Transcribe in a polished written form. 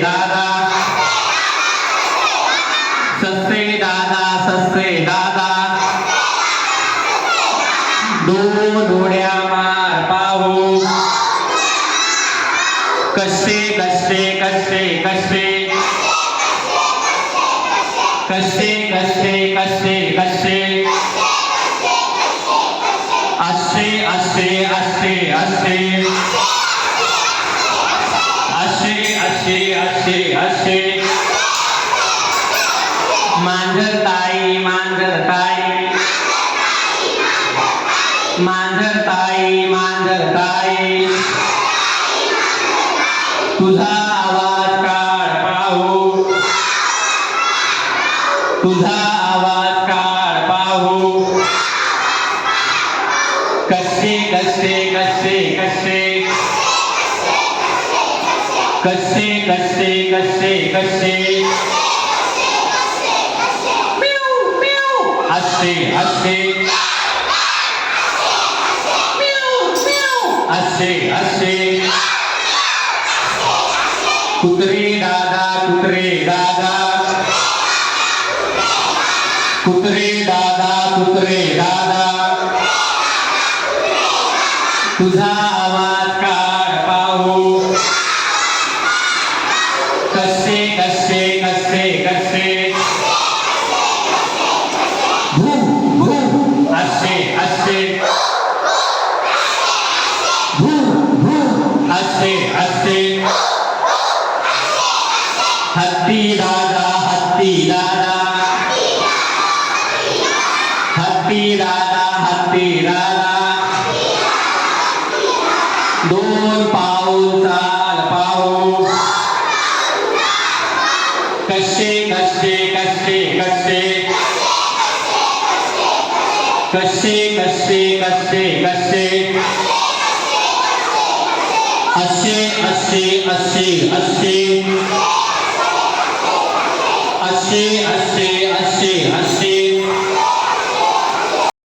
दादा ससे दादा ससे दादा दोन उड्या मार पाहू कसे कसे कसे कसे कसे कसे कसे कसे असे असे असे असे असे असे असे असे मांजर ताई मांजर ताई मांजर ताई मांजर ताई तुझा आवाज काढ पाहू तुझा आवाज काढ पाहू कसे कसे कसे कसे कसे कसे कसे कसे असे असे असे असे कुत्रे दादा कुत्रे दादा कुत्रे दादा कुत्रे दादा तुझा आवाज काढ पाहू कसे कसे कसे कसे भू भू असे असे भू भू असे असे हत्ती दादा हत्ती दादा हत्ती दादा हत्ती दादा दोन पाऊल चाल पाहू कसे कसे कसे कसे कसे कसे कसे कसे असे असे असे असे असे असे असे असे